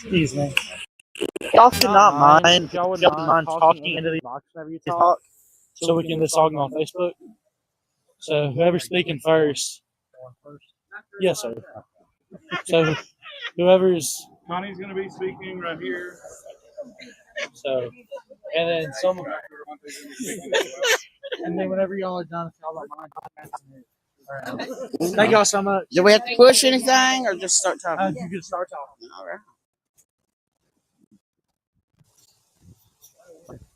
Excuse me. Y'all should not mind. If y'all would Y'all mind talking into the box whenever you talk, talk, so we can get this talking on Facebook. So whoever's speaking first. Yes, sir. So whoever's Connie's going to be speaking right here. so, and then some, Dr. Amonte's going to be speaking as well. and then whenever y'all are done, if y'all don't mind, thank y'all so much. Do we have to push anything or just start talking? You can start talking. All right.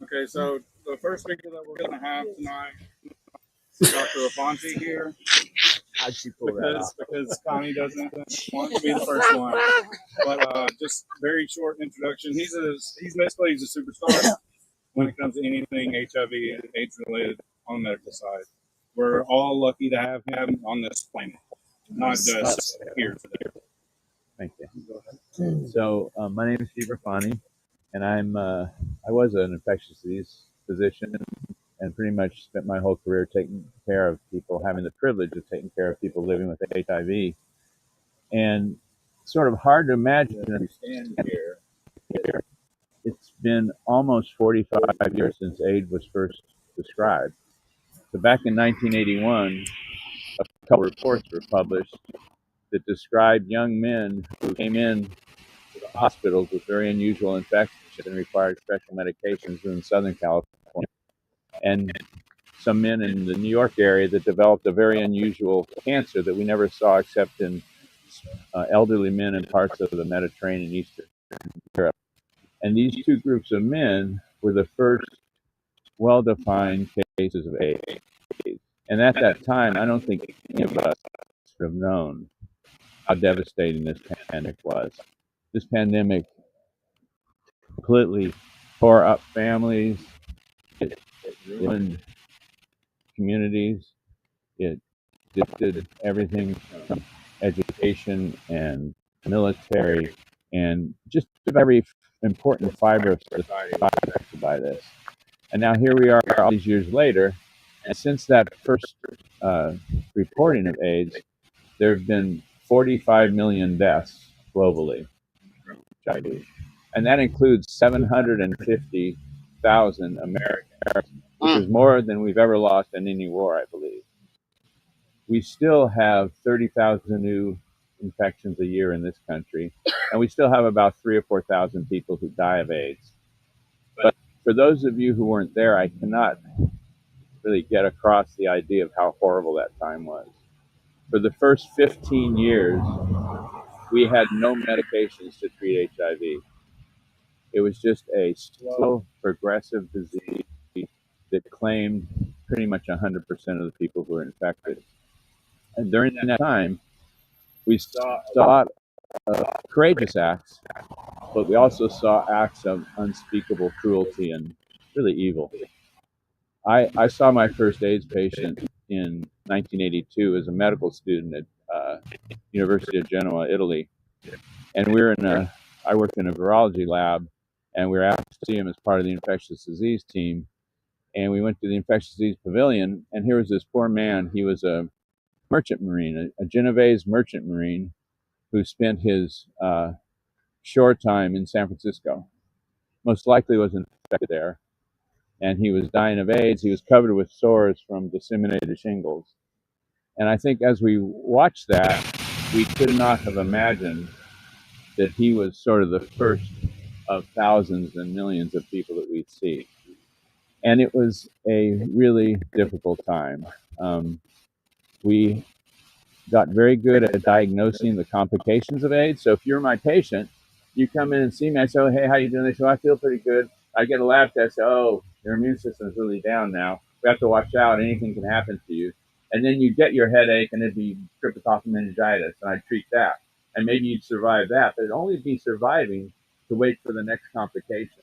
Okay, so the first speaker that we're going to have tonight is Dr. Afonte here. How'd you pull that off? Because Connie doesn't want to be the first one. But just very short introduction. He's a superstar when it comes to anything HIV and AIDS related on the medical side. We're all lucky to have him on this planet, not just here today. Thank you. So my name is Steve Rafani, and I was an infectious disease physician and pretty much spent my whole career taking care of people, having the privilege of taking care of people living with HIV. And it's sort of hard to imagine as we stand here. It's been almost 45 years since AIDS was first described. So back in 1981, a couple reports were published that described young men who came in to the hospitals with very unusual infections and required special medications in Southern California. And some men in the New York area that developed a very unusual cancer that we never saw except in elderly men in parts of the Mediterranean and Eastern Europe. And these two groups of men were the first well-defined cases of AIDS. And at that time, I don't think any of us would have known how devastating this pandemic was. This pandemic completely tore up families. It ruined communities. It did everything from education and military and just every important fiber of society was affected by this. And now here we are all these years later, and since that first reporting of AIDS, there have been 45 million deaths globally, HIV. And that includes 750,000 Americans, which is more than we've ever lost in any war, I believe. We still have 30,000 new infections a year in this country, and we still have about 3,000 or 4,000 people who die of AIDS. But for those of you who weren't there, I cannot really get across the idea of how horrible that time was. For the first 15 years, we had no medications to treat HIV. It was just a slow, progressive disease that claimed pretty much 100% of the people who were infected. And during that time, we saw a lot of courageous acts, but we also saw acts of unspeakable cruelty and really evil. I saw my first AIDS patient in 1982 as a medical student at University of Genoa, Italy. And I worked in a virology lab, and we were asked to see him as part of the infectious disease team. And we went to the infectious disease pavilion, and here was this poor man. He was a merchant marine, a Genovese merchant marine who spent his shore time in San Francisco. Most likely was infected there, and he was dying of AIDS. He was covered with sores from disseminated shingles. And I think as we watched that, we could not have imagined that he was sort of the first of thousands and millions of people that we'd see. And it was a really difficult time. We got very good at diagnosing the complications of AIDS. So if you're my patient, you come in and see me, I say, oh, hey, how you doing? They say, oh, I feel pretty good. I get a lab test, oh, your immune system is really down now. We have to watch out, anything can happen to you. And then you get your headache and it'd be cryptococcal meningitis, and I'd treat that. And maybe you'd survive that, but it'd only be surviving to wait for the next complication.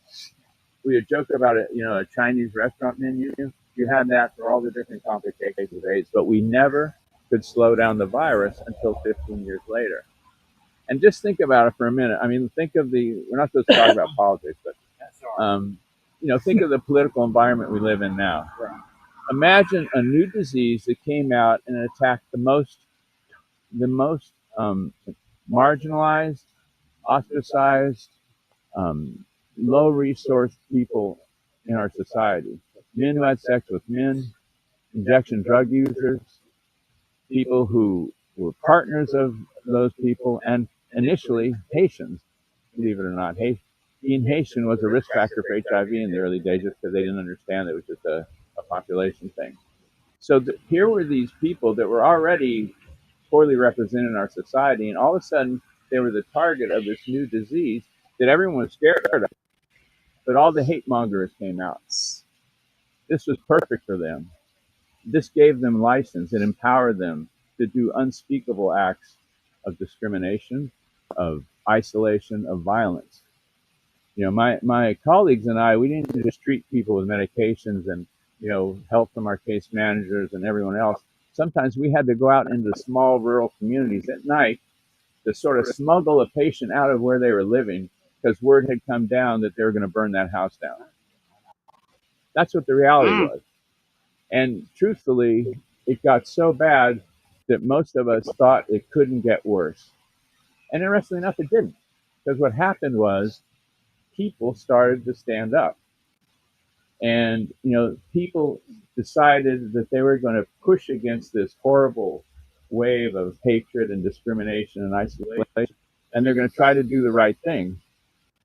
We would joke about it, a Chinese restaurant menu. You had that for all the different complications of AIDS, but we never could slow down the virus until 15 years later. And just think about it for a minute. I mean, think of we're not supposed to talk about politics, but, think of the political environment we live in now. Imagine a new disease that came out and attacked the most marginalized, ostracized, um, low resource people in our society. Men who had sex with men, injection drug users, people who were partners of those people, and initially Haitians, believe it or not. Being Haitian was a risk factor for HIV in the early days just because they didn't understand it was just a population thing. So here were these people that were already poorly represented in our society, and all of a sudden they were the target of this new disease that everyone was scared of. But all the hate mongers came out. This was perfect for them. This gave them license. It empowered them to do unspeakable acts of discrimination, of isolation, of violence. You know, my colleagues and I, we didn't just treat people with medications and, you know, help from our case managers and everyone else. Sometimes we had to go out into small rural communities at night to sort of smuggle a patient out of where they were living because word had come down that they were going to burn that house down. That's what the reality was. And truthfully, it got so bad that most of us thought it couldn't get worse. And interestingly enough, it didn't. Because what happened was people started to stand up. And, you know, people decided that they were going to push against this horrible wave of hatred and discrimination and isolation, and they're going to try to do the right thing.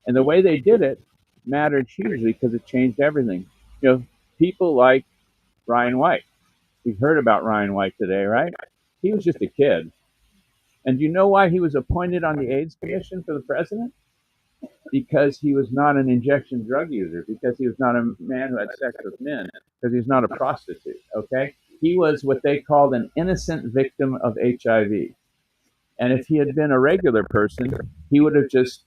And the way they did it mattered hugely because it changed everything. You know, people like Ryan White. We've heard about Ryan White today, right? He was just a kid. And do you know why he was appointed on the AIDS Commission for the president? Because he was not an injection drug user, because he was not a man who had sex with men, because he was not a prostitute, okay? He was what they called an innocent victim of HIV. And if he had been a regular person, he would have just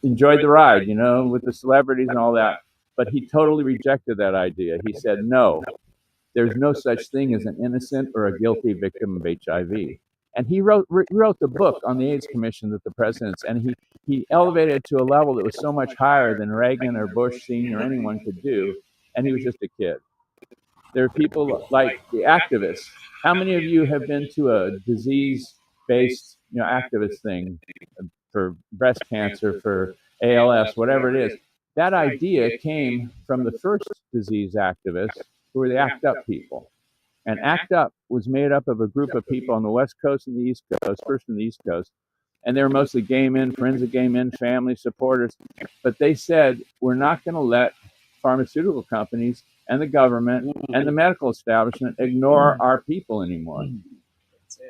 enjoyed the ride, you know, with the celebrities and all that. But he totally rejected that idea. He said, no, there's no such thing as an innocent or a guilty victim of HIV. And he wrote the book on the AIDS Commission that the president's, and he elevated it to a level that was so much higher than Reagan or Bush Sr. or anyone could do, and he was just a kid. There are people like the activists. How many of you have been to a disease-based, you know, activist thing for breast cancer, for ALS, whatever it is? That idea came from the first disease activists, who were the ACT UP people. And ACT UP was made up of a group of people on the West Coast and the East Coast, first on the East Coast, and they were mostly gay men, friends of gay men, family supporters. But they said, we're not going to let pharmaceutical companies and the government and the medical establishment ignore our people anymore.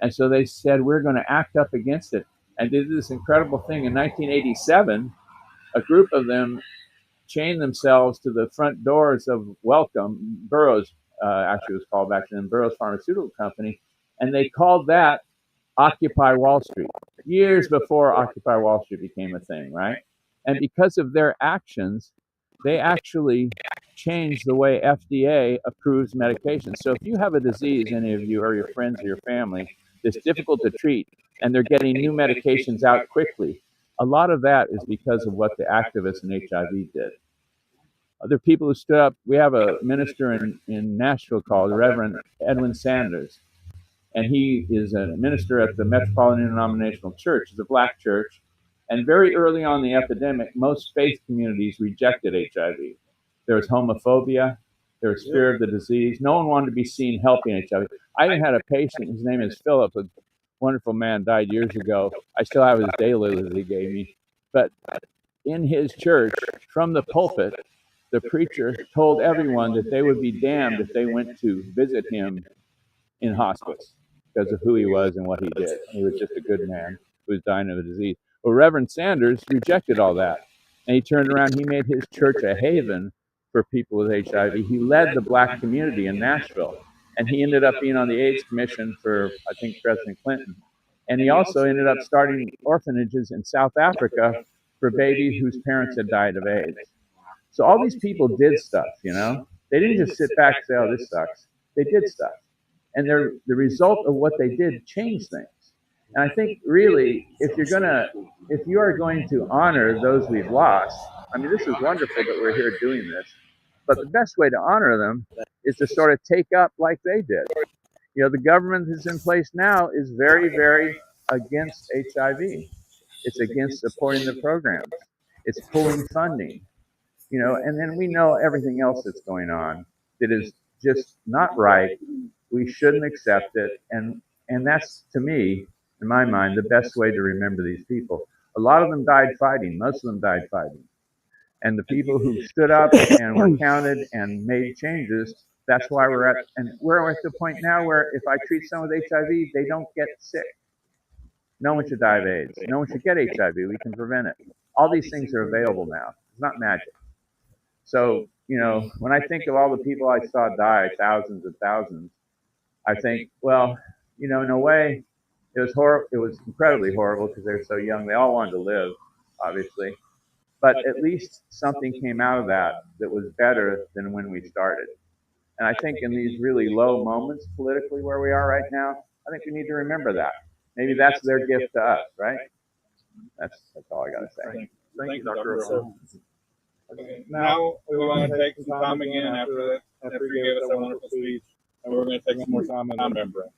And so they said, we're going to act up against it. And they did this incredible thing. In 1987, a group of them chained themselves to the front doors of Wellcome, Burroughs, actually was called back then, Burroughs Pharmaceutical Company, and they called that Occupy Wall Street, years before Occupy Wall Street became a thing, right? And because of their actions, they actually changed the way FDA approves medications. So if you have a disease, any of you or your friends or your family, that's difficult to treat, and they're getting new medications out quickly, a lot of that is because of what the activists in HIV did. Other people who stood up, we have a minister in Nashville called Reverend Edwin Sanders, and he is a minister at the Metropolitan Interdenominational Church. It's a black church, and very early on in the epidemic, most faith communities rejected HIV. There was homophobia, there was fear of the disease. No one wanted to be seen helping HIV. I even had a patient, his name is Philip, a wonderful man, died years ago. I still have his daylilies that he gave me. But in his church, from the pulpit, the preacher told everyone that they would be damned if they went to visit him in hospice because of who he was and what he did. He was just a good man who was dying of a disease. Well, Reverend Sanders rejected all that. And he turned around, he made his church a haven for people with HIV. He led the black community in Nashville. And he ended up being on the AIDS Commission for, I think, President Clinton. And he also ended up starting orphanages in South Africa for babies whose parents had died of AIDS. So all these people did stuff, you know. They didn't just sit back and say, oh, this sucks. They did stuff. And the result of what they did changed things. And I think really, if you are going to honor those we've lost, I mean, this is wonderful that we're here doing this, but the best way to honor them is to sort of take up like they did. You know, the government that's in place now is very, very against HIV. It's against supporting the programs. It's pulling funding, and then we know everything else that's going on that is just not right. We shouldn't accept it. And that's, to me, in my mind, the best way to remember these people. A lot of them died fighting. Most of them died fighting. And the people who stood up and were counted and made changes, that's why we're at the point now where if I treat someone with HIV, they don't get sick. No one should die of AIDS. No one should get HIV. We can prevent it. All these things are available now. It's not magic. So, when I think of all the people I saw die, thousands and thousands, I think, well, in a way, it was horrible. It was incredibly horrible because they're so young. They all wanted to live, obviously. But at least something came out of that was better than when we started. And I think in these really low moments politically where we are right now, I think we need to remember that. Maybe that's their gift to us, right? That's all I got to say. Thank you, Dr. Russell. Okay, now we want to take some time again after you gave us that wonderful speech, and we're going to take some more time in remembering.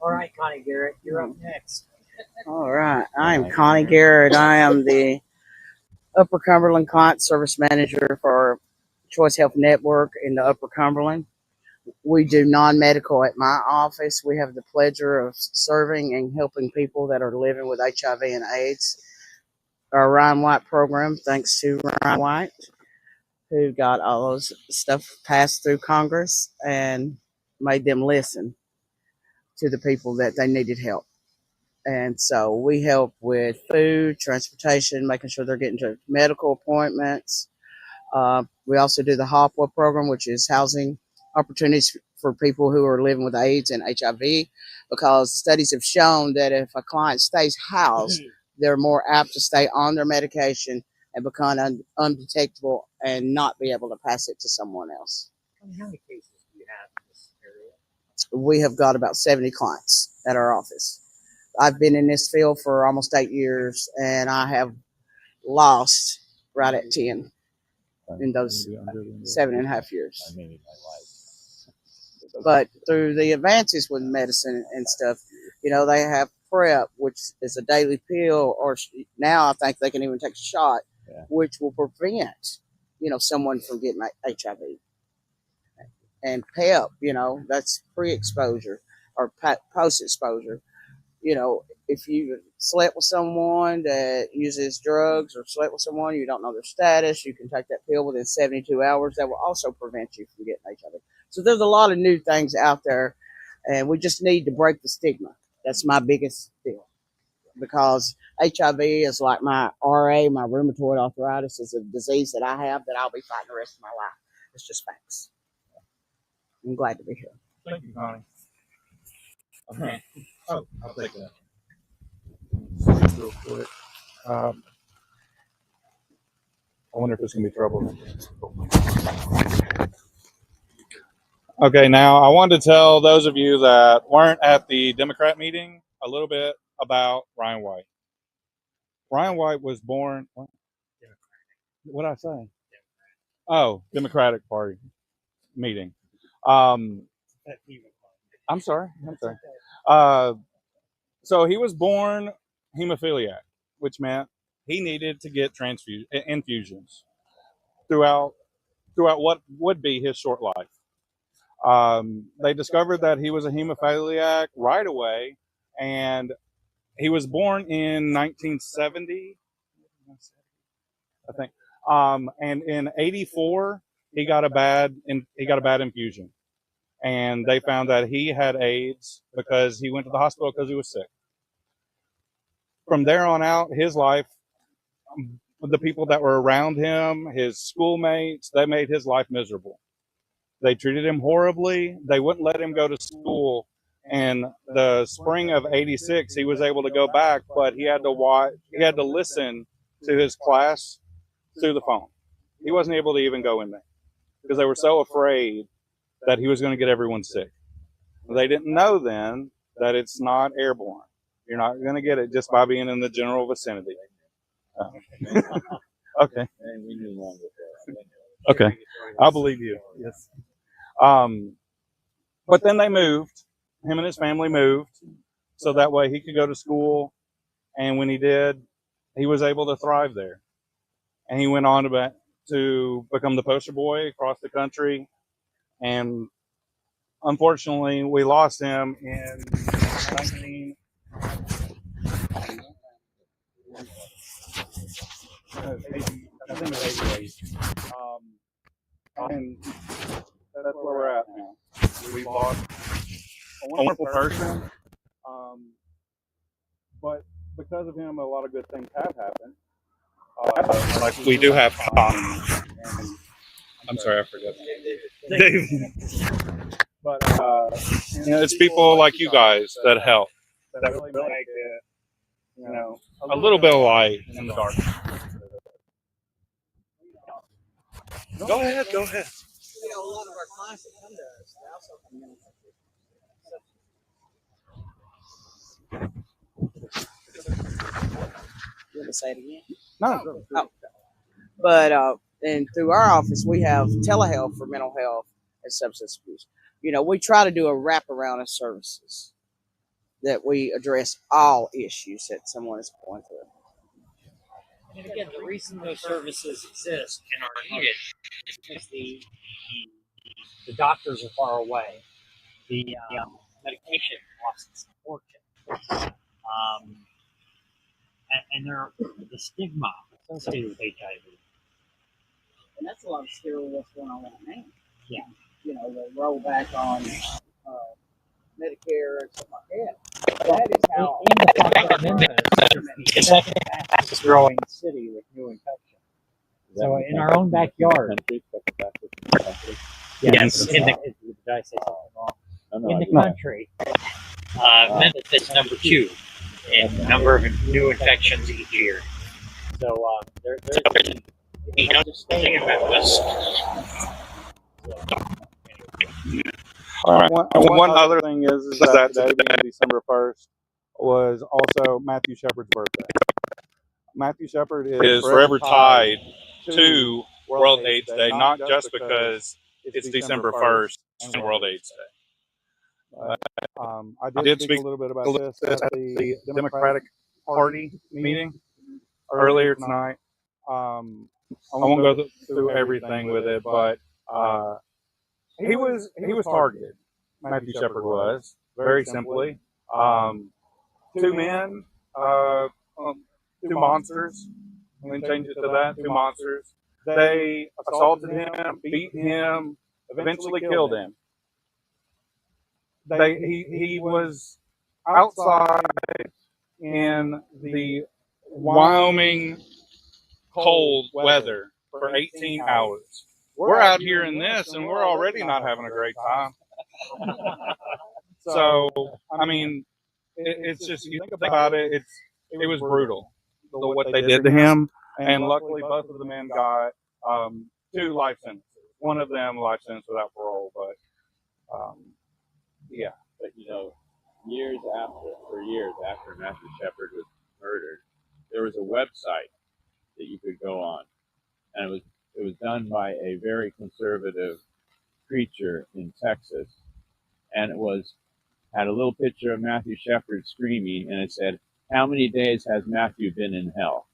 All right, Connie Garrett, you're up next. All right. I am Connie Garrett. I am the Upper Cumberland Client Service Manager for Choice Health Network in the Upper Cumberland. We do non-medical at my office. We have the pleasure of serving and helping people that are living with HIV and AIDS. Our Ryan White program, thanks to Ryan White, who got all those stuff passed through Congress and made them listen to the people that they needed help. And so we help with food, transportation, making sure they're getting to medical appointments. We also do the HOPWA program, which is housing opportunities for people who are living with AIDS and HIV, because studies have shown that if a client stays housed, they're more apt to stay on their medication and become undetectable and not be able to pass it to someone else. How many cases do you have in this area? We have got about 70 clients at our office. I've been in this field for almost 8 years, and I have lost right at 10 in those 7.5 years. But through the advances with medicine and stuff, they have PrEP, which is a daily pill, or now I think they can even take a shot, which will prevent, someone from getting HIV. And PEP, that's pre-exposure or post-exposure. If you slept with someone that uses drugs or slept with someone, you don't know their status, you can take that pill within 72 hours. That will also prevent you from getting HIV. So there's a lot of new things out there, and we just need to break the stigma. That's my biggest deal. Because HIV is like my RA, my rheumatoid arthritis, is a disease that I have that I'll be fighting the rest of my life. It's just facts. I'm glad to be here. Thank you, Connie. Okay. Oh, I'll take that. Real quick. I wonder if this can be trouble. Okay, now I wanted to tell those of you that weren't at the Democrat meeting a little bit about Ryan White. Ryan White was born. What did I say? Oh, Democratic Party meeting. I'm sorry. So he was born hemophiliac, which meant he needed to get infusions throughout what would be his short life. They discovered that he was a hemophiliac right away, and he was born in 1970, I think. And in '84, he got a bad infusion, and they found that he had AIDS because he went to the hospital because he was sick. From there on out, his life, the people that were around him, his schoolmates, they made his life miserable. They treated him horribly. They wouldn't let him go to school And the spring of '86, he was able to go back, but he had to watch. He had to listen to his class through the phone. He wasn't able to even go in there because they were so afraid that he was going to get everyone sick. They didn't know then that it's not airborne. You're not going to get it just by being in the general vicinity. Okay. And we knew long before. Okay. I believe you. Yes. But then they moved. Him and his family moved so that way he could go to school. And when he did, he was able to thrive there. And he went on to become the poster boy across the country. And unfortunately, we lost him in 19. I think it was 88. And that's where we're at now. We lost a wonderful person. But because of him, a lot of good things have happened. Like we do have Tom. I'm sorry, I forgot. Dave. But it's people like you guys that help, that really make it, a little bit of light in the dark. Go ahead. You know, a lot of our clients that come to us, they also come in. You want to say it again? No. Oh. But and through our office, we have telehealth for mental health and substance abuse. You know, we try to do a wraparound of services that we address all issues that someone is going through. And again, the reason those services exist and are needed is because the doctors are far away. The medication costs a fortune. And the stigma associated with HIV. And that's a lot of scary what's going on right now. Yeah. You know, the rollback on Medicare and stuff like that. That is how. And the fact that Memphis is the second fastest growing city with new infections. So in our own backyard. Yes. Did I say something wrong? In the country, Memphis is number 2 in number of new infections each year. So there's a stay in Memphis. All right. One other thing is that today, being December 1st, was also Matthew Shepard's birthday. Matthew Shepard is forever tied to World AIDS Day, not just because it's December 1st and World AIDS Day. I did speak a little bit about this at the Democratic Party meeting earlier tonight. I won't go through everything with it, but he was targeted. Matthew Shepard was, very simply. 2 men, 2 monsters. We can change it to that. 2 monsters. They assaulted him, beat him, eventually killed him. He was outside in the Wyoming cold weather for 18 hours. We're out here in this, and we're already not having a great time. So, I mean, it's just, you think about it, it was brutal, what they did to him. And luckily, both of the men got 2 life sentences. One of them life sentence without parole, but yeah. But years after Matthew Shepard was murdered, there was a website that you could go on, and it was done by a very conservative preacher in Texas, and it had a little picture of Matthew Shepard screaming, and it said, "How many days has Matthew been in hell?"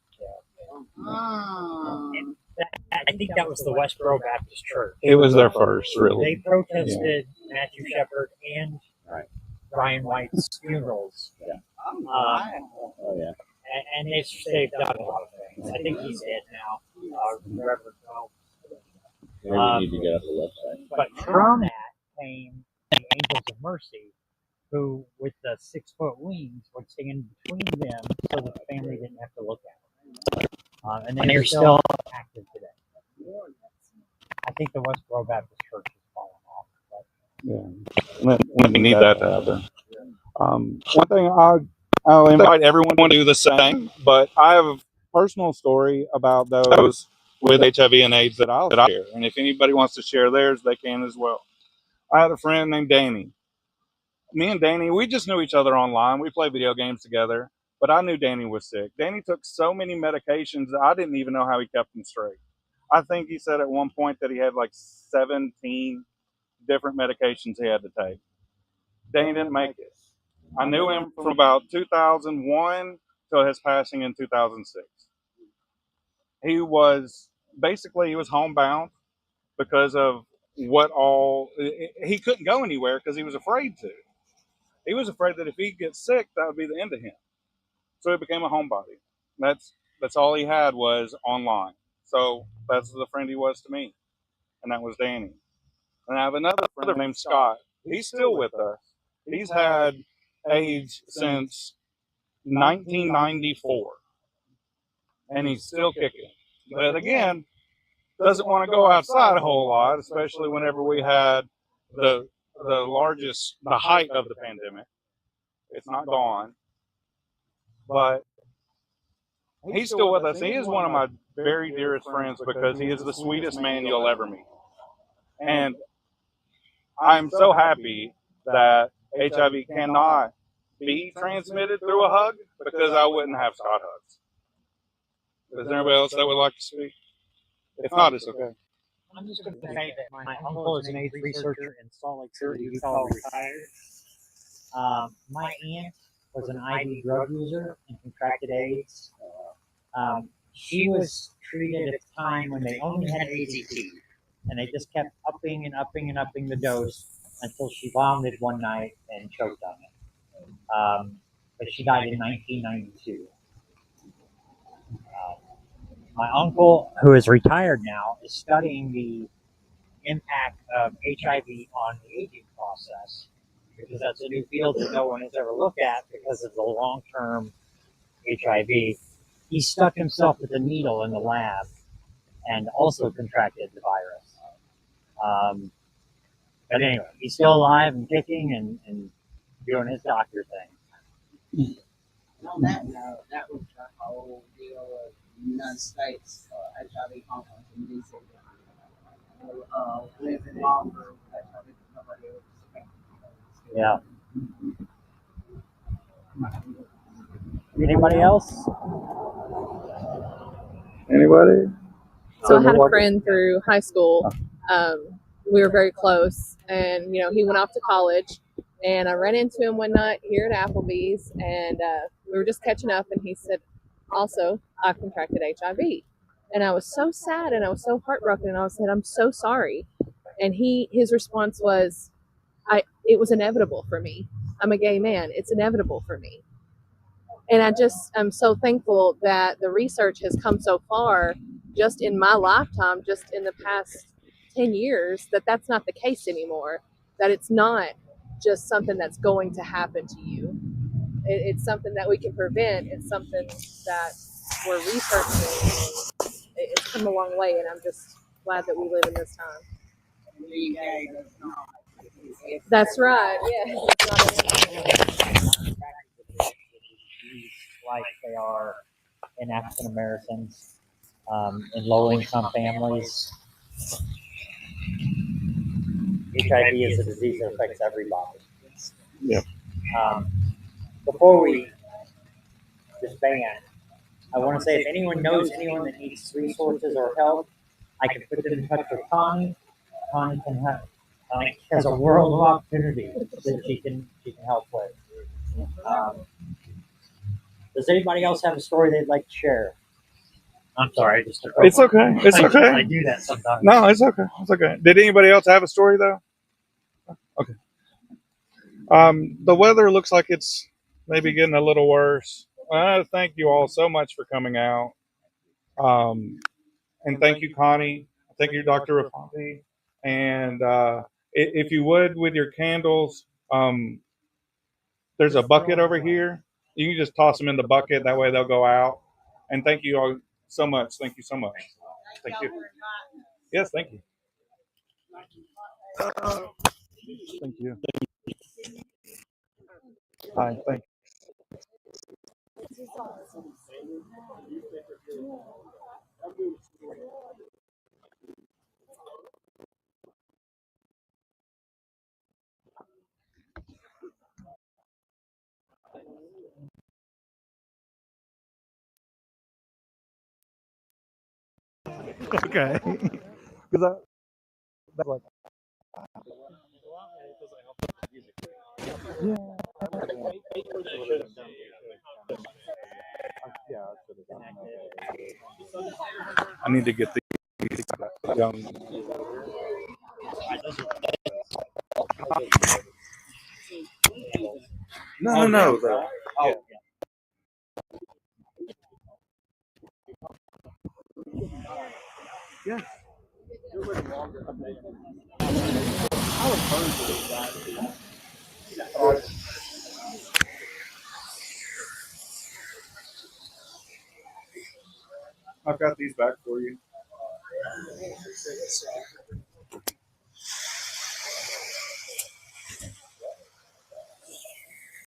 I think that was the Westboro Baptist Church. It was their first, really. They protested Matthew Shepard and Brian White's funerals. Yeah. Oh, yeah. And they've done a lot of things. I think he's dead now. Reverend Phelps. Maybe we need to get up the website. But from that came the Angels of Mercy, who, with the 6-foot wings, would stand between them so the family didn't have to look at them. And they're still active today. I think the Westboro Baptist Church has fallen off. But Yeah. We need that to happen. One thing I'll invite everyone to do the same, but I have a personal story about those with HIV and AIDS that I'll share. And if anybody wants to share theirs, they can as well. I had a friend named Danny. Me and Danny, we just knew each other online. We played video games together, but I knew Danny was sick. Danny took so many medications that I didn't even know how he kept them straight. I think he said at one point that he had like 17 different medications he had to take. Danny didn't make it. I knew him from about 2001 till his passing in 2006. He was homebound because of he couldn't go anywhere because he was afraid to. He was afraid that if he gets sick, that would be the end of him. So he became a homebody. That's all he had was online. So that's the friend he was to me, and that was Danny. And I have another friend named Scott. He's still with us. He's had AIDS since 1994, and he's still kicking. But again, doesn't want to go outside a whole lot, especially whenever we had the height of the pandemic. It's not gone, but he's still with us. He is one of my very dearest friends because he is the sweetest man you'll ever meet. And I'm so happy that HIV cannot be transmitted through a hug because I wouldn't have Scott hugs. Is there anybody else that would like to speak? If not, it's okay. I'm just going to say that my uncle is an AIDS researcher in Salt Lake City, Utah, retired. My aunt was an IV drug user and contracted AIDS. She was treated at a time when they only had AZT, and they just kept upping and upping and upping the dose until she vomited one night and choked on it. But she died in 1992. My uncle, who is retired now, is studying the impact of HIV on the aging process, because that's a new field that no one has ever looked at because of the long-term HIV. He stuck himself with a needle in the lab and also contracted the virus. But anyway, he's still alive and kicking and doing his doctor thing. On that note, that was the whole deal of the United States HIV conference in DC. Living longer, HIV, nobody else. Yeah. Anybody else? Anybody? So I had a friend through high school. We were very close, and he went off to college. And I ran into him one night here at Applebee's, and we were just catching up. And he said, "Also, I contracted HIV," and I was so sad and I was so heartbroken. And I said, "I'm so sorry." And his response was, "It was inevitable for me. I'm a gay man. It's inevitable for me." And I'm so thankful that the research has come so far just in my lifetime, just in the past 10 years, that's not the case anymore, that it's not just something that's going to happen to you. It's something that we can prevent. It's something that we're researching. It's come a long way, and I'm just glad that we live in this time. That's right, yeah. Like they are in African Americans, in low-income families. HIV is a disease that affects everybody. Yeah. Before we disband, I want to say if anyone knows anyone that needs resources or help, I can put them in touch with Connie. Connie can help. Has a world of opportunity that she can help with. Does anybody else have a story they'd like to share? I'm sorry, It's okay. It's okay. I do that sometimes. No, it's okay. It's okay. Did anybody else have a story though? Okay. The weather looks like it's maybe getting a little worse. Thank you all so much for coming out. And thank you, Connie. Thank you, Dr. Rafanti. And if you would, with your candles, there's a bucket over here. You can just toss them in the bucket. That way they'll go out. And thank you all so much. Thank you so much. Thank you. Yes, thank you. Thank you. Fine, thank you. Okay. Because that's like, I need to get the young. No. I've got these back for you.